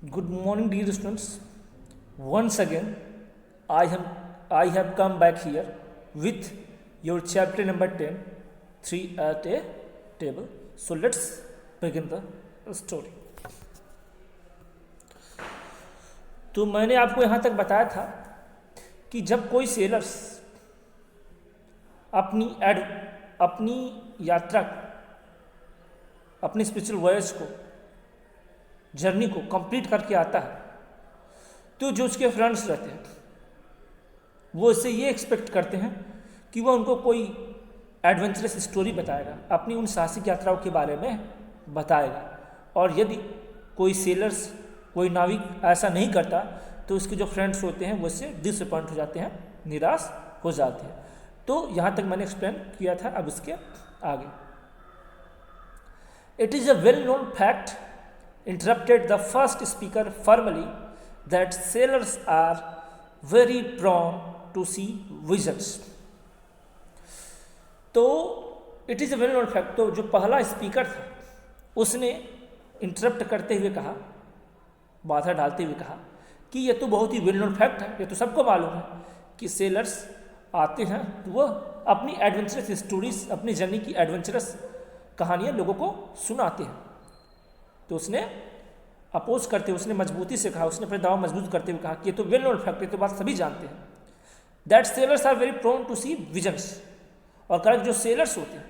Good morning, dear students. Once again, I have come back here with your chapter number 10, 3 at a table. So let's begin the story. तो मैंने आपको यहाँ तक बताया था कि जब कोई सेलर्स अपनी यात्रा, अपनी स्पिरिचुअल वॉयज को, जर्नी को कंप्लीट करके आता है, तो जो उसके फ्रेंड्स रहते हैं वो उससे ये एक्सपेक्ट करते हैं कि वह उनको कोई एडवेंचरस स्टोरी बताएगा, अपनी उन साहसिक यात्राओं के बारे में बताएगा। और यदि कोई सेलर्स, कोई नाविक ऐसा नहीं करता तो उसके जो फ्रेंड्स होते हैं वो उससे डिसअपॉइंट हो जाते हैं, निराश हो जाते हैं। तो यहाँ तक मैंने एक्सप्लेन किया था, अब इसके आगे। It is a well known fact, interrupted the first speaker firmly, that sailors are very prone to see visions. तो it is a well known fact, तो जो पहला स्पीकर था उसने इंटरप्ट करते हुए कहा, बाधा डालते हुए कहा कि यह तो बहुत ही वेल नोन फैक्ट है, यह तो सबको मालूम है कि सेलर्स आते हैं तो वह अपनी एडवेंचरस स्टोरीज, अपनी जर्नी की एडवेंचरस कहानियाँ लोगों को सुनाते हैं। तो उसने अपोज करते हुए, उसने मजबूती से कहा, उसने अपने दावा मजबूत करते हुए कहा कि ये तो वेल नोन फैक्ट है, तो बात सभी जानते हैं, that sellers are very prone to see visions. और कहा जो सेलर्स होते हैं,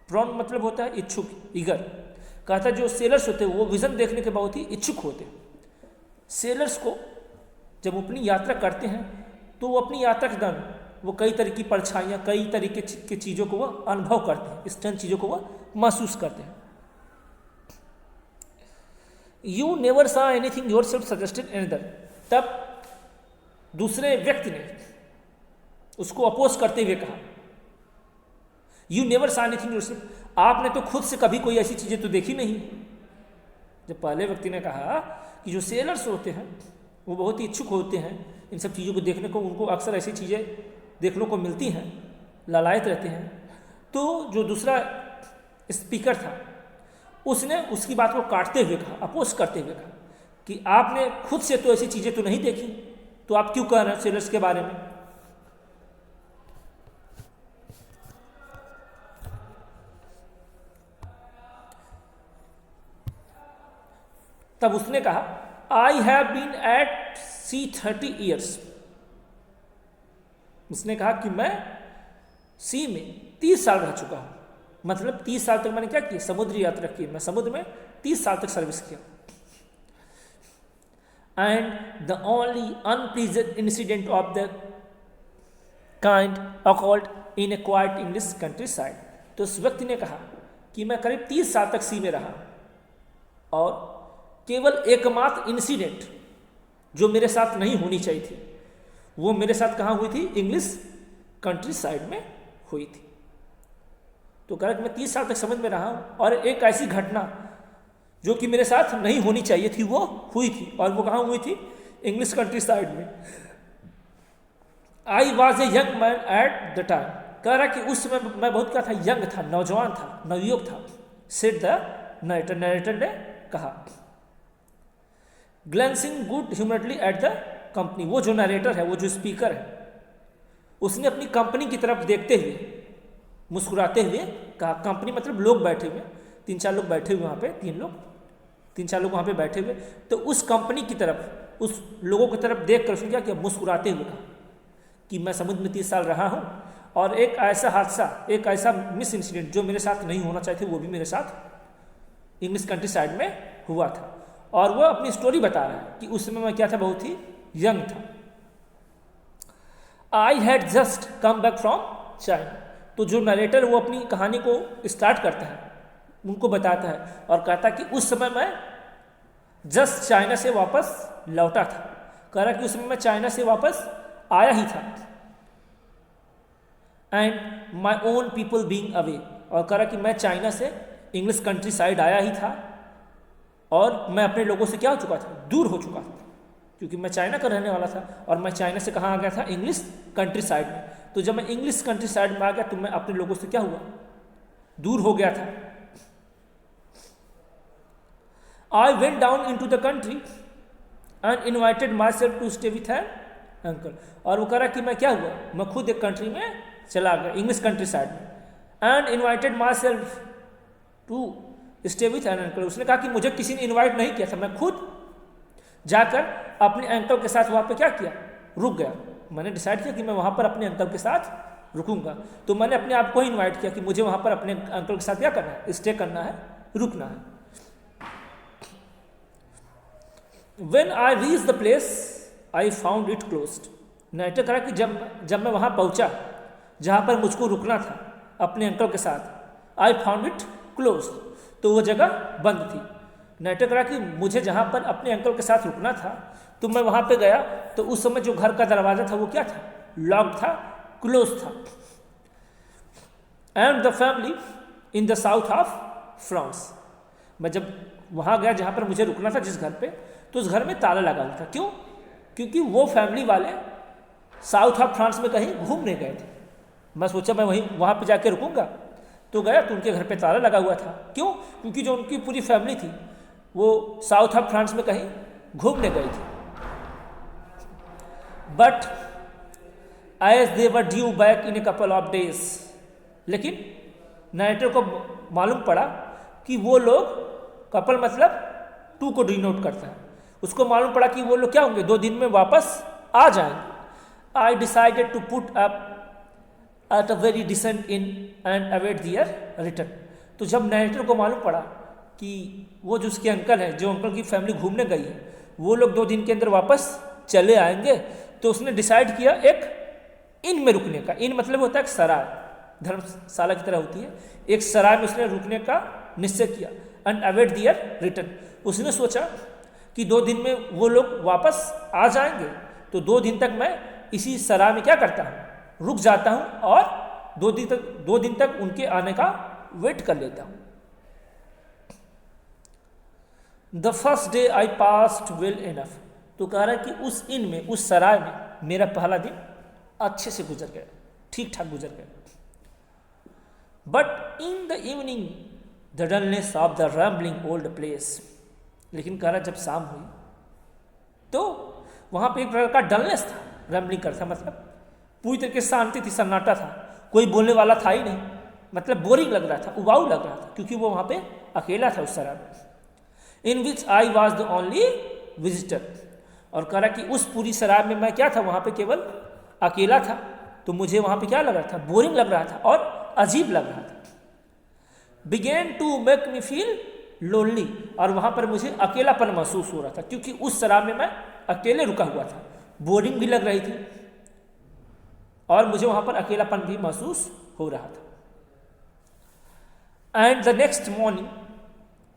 प्रोन मतलब होता है इच्छुक, ईगर, कहता है जो सेलर्स होते हैं वो विजन देखने के बहुत ही इच्छुक होते हैं। सेलर्स को जब वो अपनी यात्रा करते हैं तो वो अपनी यात्रा के दौरान वो कई तरह की परछाइयाँ, कई तरीके की चीज़ों को वह अनुभव करते हैं, स्टन चीज़ों को वह महसूस करते हैं। You never saw anything yourself suggested another. तब दूसरे व्यक्ति ने उसको अपोज करते हुए कहा, You never saw anything yourself. आपने तो खुद से कभी कोई ऐसी चीज़ें तो देखी नहीं। जब पहले व्यक्ति ने कहा कि जो सेलर्स होते हैं वो बहुत ही इच्छुक होते हैं इन सब चीज़ों को देखने को, उनको अक्सर ऐसी चीज़ें देखने को मिलती हैं, लालायित रहते हैं। तो जो दूसरा स्पीकर था उसने उसकी बात को काटते हुए कहा, अपोज करते हुए कहा कि आपने खुद से तो ऐसी चीज़ें तो नहीं देखी, तो आप क्यों कह रहे हैं सेलर्स के बारे में। तब उसने कहा, I have been at sea 30 years. उसने कहा कि मैं सी में 30 साल रह चुका हूं। मतलब 30 साल तक मैंने क्या किया, समुद्री यात्रा की, मैं समुद्र में 30 साल तक सर्विस किया। And the only unpleasant incident of the kind accord in A quite English country side. तो उस व्यक्ति ने कहा कि मैं करीब 30 साल तक सी में रहा और केवल एकमात्र इंसिडेंट जो मेरे साथ नहीं होनी चाहिए थी वो मेरे साथ कहाँ हुई थी, इंग्लिश कंट्री साइड में हुई थी। तो कह रहा कि मैं 30 साल तक समझ में रहा हूँ और एक ऐसी घटना जो कि मेरे साथ नहीं होनी चाहिए थी वो हुई थी, और वो कहाँ हुई थी, इंग्लिश कंट्री साइड में। I was a young man at the time. कह रहा कि उस समय मैं बहुत क्या था, यंग था, नौजवान था, नवयुवक था। सेड द नरेटर, नरेटर ने कहा। ग्लेंसिंग गुड ह्यूमरली एट द कंपनी। वो जो नरेटर है, वो जो स्पीकर है, उसने अपनी कंपनी की तरफ देखते हुए मुस्कुराते हुए कहा, कंपनी मतलब लोग बैठे हुए, 3-4 लोग बैठे हुए वहाँ पे, 3-4 लोग वहाँ पे बैठे हुए। तो उस कंपनी की तरफ, उस लोगों की तरफ देख कर उसने क्या किया, मुस्कुराते हुए कहा कि मैं समुद्र में 30 साल रहा हूँ और एक ऐसा हादसा, एक ऐसा मिस इंसिडेंट जो मेरे साथ नहीं होना चाहिए वो भी मेरे साथ इंग्लिश कंट्री साइड में हुआ था। और वह अपनी स्टोरी बता रहा है कि उस समय मैं क्या था, बहुत ही यंग था। I had just come back from China. तो जो नरेटर वो अपनी कहानी को स्टार्ट करता है, उनको बताता है और कहता है कि उस समय मैं जस्ट चाइना से वापस लौटा था। कह रहा कि उस समय मैं चाइना से वापस आया ही था। And my own people being away. और कह रहा कि मैं चाइना से इंग्लिश कंट्री साइड आया ही था और मैं अपने लोगों से क्या हो चुका था, दूर हो चुका था, क्योंकि मैं चाइना का रहने वाला था और मैं चाइना से कहाँ आ गया था, इंग्लिश कंट्री साइड में। तो जब मैं इंग्लिश कंट्री साइड में आ गया तो मैं अपने लोगों से क्या हुआ, दूर हो गया था। I went down into the country and invited my self to stay with an uncle. और वो कह रहा कि मैं क्या हुआ, मैं खुद एक कंट्री में चला गया, इंग्लिश कंट्री साइड में, and invited my self to stay with an uncle. उसने कहा कि मुझे किसी ने इन्वाइट नहीं किया था, मैं खुद जाकर अपने अंकल के साथ वहाँ पे क्या किया, रुक गया। मैंने डिसाइड किया कि मैं वहाँ पर अपने अंकल के साथ रुकूंगा, तो मैंने अपने आप को ही इन्वाइट किया कि मुझे वहाँ पर अपने अंकल के साथ क्या करना है, स्टे करना है, रुकना है। When I reached the place, I found it closed। नाइटर कहा कि जब मैं वहाँ पहुँचा जहाँ पर मुझको रुकना था अपने अंकल के साथ, I found it closed, तो वो जगह बंद थी। नाइटर कहा कि मुझे जहाँ पर अपने अंकल के साथ रुकना था, तो मैं वहाँ पे गया, तो उस समय जो घर का दरवाज़ा था वो क्या था, लॉक था, क्लोज था। And the family in the south of France. मैं जब वहाँ गया जहाँ पर मुझे रुकना था जिस घर पे, तो उस घर में ताला लगा हुआ था। क्यों? क्योंकि वो फैमिली वाले साउथ ऑफ फ्रांस में कहीं घूमने गए थे। मैं सोचा मैं वहाँ पे जाके रुकूंगा, तो गया तो उनके घर पे ताला लगा हुआ था। क्यों? क्योंकि जो उनकी पूरी फैमिली थी वो साउथ ऑफ फ्रांस में कहीं घूमने गई थी। But as they were due back in a couple of days, लेकिन नाइटर को मालूम पड़ा कि वो लोग, कपल मतलब टू को डिनोट करता है, उसको मालूम पड़ा कि वो लोग क्या होंगे, 2 दिन में वापस आ जाएंगे। I decided to put up at a very decent inn and await their return. तो जब नाइटर को मालूम पड़ा कि वो जो उसके अंकल हैं, जो अंकल की फैमिली घूमने गई है, वो लोग 2 दिन के अंदर वापस चले आएंगे, तो उसने डिसाइड किया एक इन में रुकने का। इन मतलब होता है एक सराय, धर्मशाला की तरह होती है, एक सराय में उसने रुकने का निश्चय किया। एंड अवेट दियर रिटर्न, उसने सोचा कि 2 दिन में वो लोग वापस आ जाएंगे, तो 2 दिन तक मैं इसी सराय में क्या करता हूँ, रुक जाता हूँ और 2 दिन तक उनके आने का वेट कर लेता हूँ। The first day I passed well enough. तो कह रहा है कि उस इन में, उस सराय में मेरा पहला दिन अच्छे से गुजर गया, ठीक ठाक गुजर गया। But in the evening the dullness of the rambling old place. लेकिन कह रहा जब शाम हुई तो वहाँ पे एक प्रकार का डलनेस था, रैम्बलिंग करता मतलब पूरी तरीके से शांति थी, सन्नाटा था, कोई बोलने वाला था ही नहीं, मतलब बोरिंग लग रहा था, उबाऊ लग रहा था, क्योंकि वो वहाँ पे अकेला था उस सराय में। In which I was the only visitor. और कह रहा कि उस पूरी सराय में मैं क्या था, वहाँ पे केवल अकेला था, तो मुझे वहाँ पे क्या लग रहा था, बोरिंग लग रहा था और अजीब लग रहा था। Began to make me feel lonely, और वहाँ पर मुझे अकेलापन महसूस हो रहा था, क्योंकि उस सराय में मैं अकेले रुका हुआ था, बोरिंग भी लग रही थी और मुझे वहाँ पर अकेलापन भी महसूस हो रहा था। And the next morning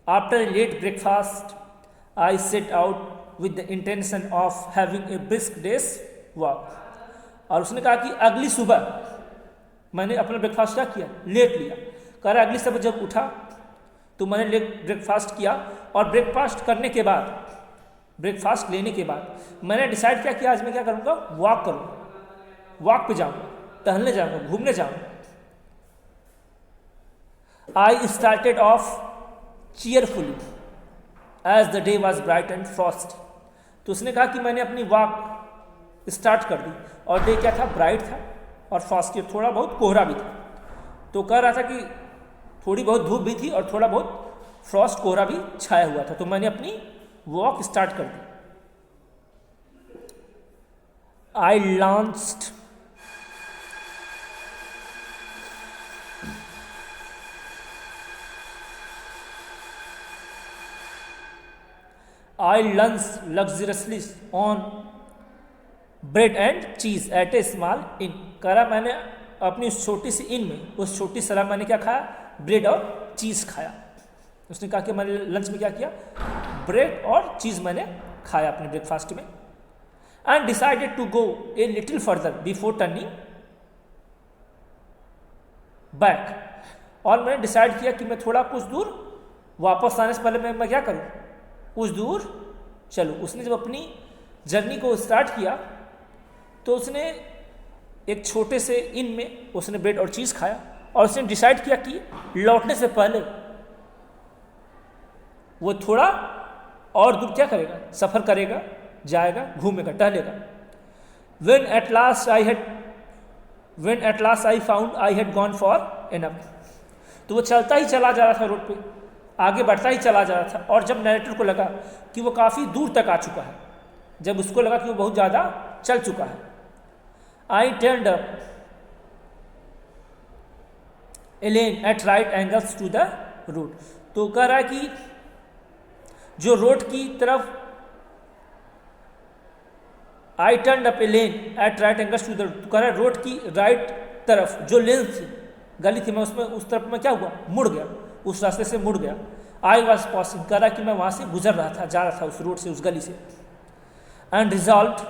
after a late breakfast I set out with the intention of having a brisk day's walk। और उसने कहा कि अगली सुबह मैंने अपना ब्रेकफास्ट क्या किया, लेट लिया। कह रहा अगली सुबह जब उठा तो मैंने लेट ब्रेकफास्ट किया, और ब्रेकफास्ट करने के बाद, ब्रेकफास्ट लेने के बाद मैंने डिसाइड किया कि आज मैं क्या करूँगा, वॉक करूँगा, वॉक पे जाऊँगा, टहलने जाऊँगा, घूमने जाऊँगा। I started off cheerfully as the day was bright and frost. तो उसने कहा कि मैंने अपनी वॉक स्टार्ट कर दी, और डे क्या था, ब्राइट था और फ्रॉस्टी, थोड़ा बहुत कोहरा भी था। तो कह रहा था कि थोड़ी बहुत धूप भी थी और थोड़ा बहुत फ्रॉस्ट कोहरा भी छाया हुआ था, तो मैंने अपनी वॉक स्टार्ट कर दी। आई launched I lunched luxuriously on bread and cheese at a small inn। कह रहा मैंने अपनी उस छोटी सी इन में, उस छोटी सलाह मैंने क्या खाया, ब्रेड और चीज़ खाया। उसने कहा कि मैंने लंच में क्या किया, ब्रेड और चीज़ मैंने खाया अपने ब्रेकफास्ट में। And decided to go a little further before turning back. और मैंने डिसाइड किया कि मैं थोड़ा कुछ दूर वापस आने से पहले मैं क्या करूँ, कुछ दूर चलो। उसने जब अपनी जर्नी को स्टार्ट किया तो उसने एक छोटे से इन में उसने ब्रेड और चीज़ खाया, और उसने डिसाइड किया कि लौटने से पहले वो थोड़ा और दूर क्या करेगा, सफ़र करेगा, जाएगा, घूमेगा, टहलेगा। When at last I found I had gone for enough, तो वो चलता ही चला जा रहा था रोड पे, आगे बढ़ता ही चला जा रहा था। और जब नरेटर को लगा कि वो काफ़ी दूर तक आ चुका है, जब उसको लगा कि वो बहुत ज़्यादा चल चुका है, I turned up a lane at right angles to the road, तो कह रहा है कि जो रोड की तरफ I turned up a lane at right angles to the road, तो कह रहा है रोड की राइट तरफ जो लेन थी, गली थी, मैं उसमें उस तरफ में क्या हुआ, मुड़ गया, उस रास्ते से मुड़ गया। I was passing, कह रहा है कि मैं वहाँ से गुजर रहा था, जा रहा था उस रोड से, उस गली से। And resolved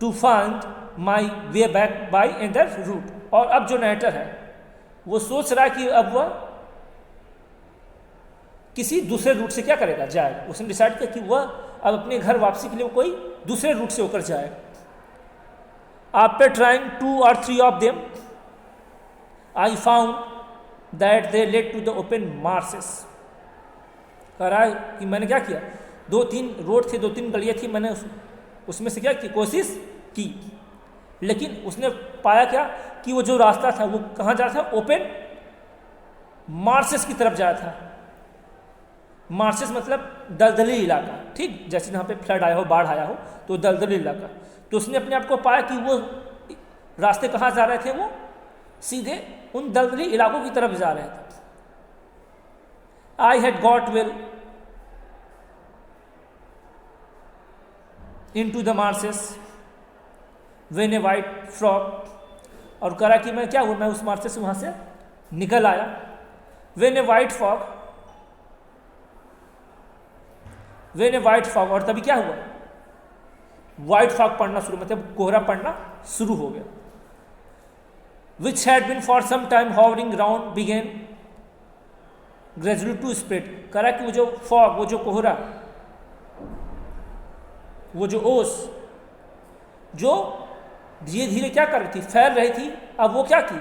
to find my way back by another route, और अब जो नरेटर है वो सोच रहा है कि अब वह किसी दूसरे रूट से क्या करेगा, जाएगा। उसने डिसाइड किया कि वह अब अपने घर वापसी के लिए कोई दूसरे रूट से होकर जाएगा। After trying 2 or 3 of them, I found that they led to the open marshes, कह रहा है कि मैंने क्या किया, 2-3 रोड थे, 2-3 गलियाँ थी, मैंने उसमें से क्या की कोशिश की, लेकिन उसने पाया क्या कि वो जो रास्ता था वो कहाँ जा रहा था, ओपन मार्सेस की तरफ जा रहा था। मार्सेस मतलब दलदली इलाका, ठीक, जैसे यहाँ पे फ्लड आया हो, बाढ़ आया हो, तो दलदली इलाका। तो उसने अपने आप को पाया कि वो रास्ते कहाँ जा रहे थे, वो सीधे उन दलदली इलाकों की तरफ जा रहे थे। I had got well into the marshes when a white frog, और करा कि मैं क्या हुआ, मैं उस मार्सेस से वहाँ से निकल आया। when a white fog, और तभी क्या हुआ, व्हाइट फॉग पड़ना शुरू, मतलब कोहरा पड़ना शुरू हो गया। which had been for some time hovering round began gradually to spread, करा कि वो जो फॉग, वो जो कोहरा, वो जो ओस जो धीरे धीरे क्या कर रही थी, फैल रही थी, अब वो क्या थी,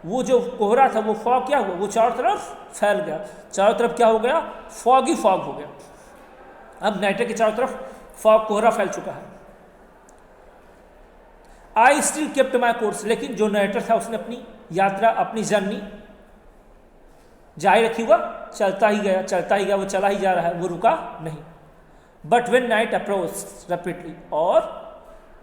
वो जो कोहरा था, वो फॉग क्या हुआ, वो चारों तरफ फैल गया, चारों तरफ क्या हो गया, फॉग ही फॉग हो गया। अब नाइटर के चारों तरफ फॉग, कोहरा फैल चुका है। I still kept my course, लेकिन जो नाइटर था उसने अपनी यात्रा, अपनी जर्नी जारी रखी, हुआ चलता ही गया, चलता ही गया, वो चला ही जा रहा है, वो रुका नहीं। But when night approach rapidly, और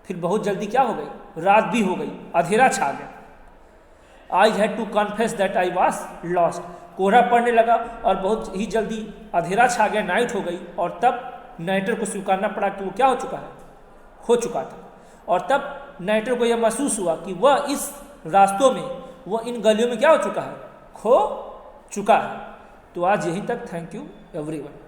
फिर बहुत जल्दी क्या हो गई, रात भी हो गई, अंधेरा छा गया। I had to confess that I was lost, कोहरा पड़ने लगा और बहुत ही जल्दी अंधेरा छा गया, नाइट हो गई, और तब नाइटर को स्वीकारना पड़ा कि वो क्या हो चुका है, खो चुका था। और तब नाइटर को यह महसूस हुआ कि वह इस रास्तों में, वह इन गलियों में क्या हो चुका है, खो चुका है। तो आज यहीं तक, थैंक यू एवरीवन।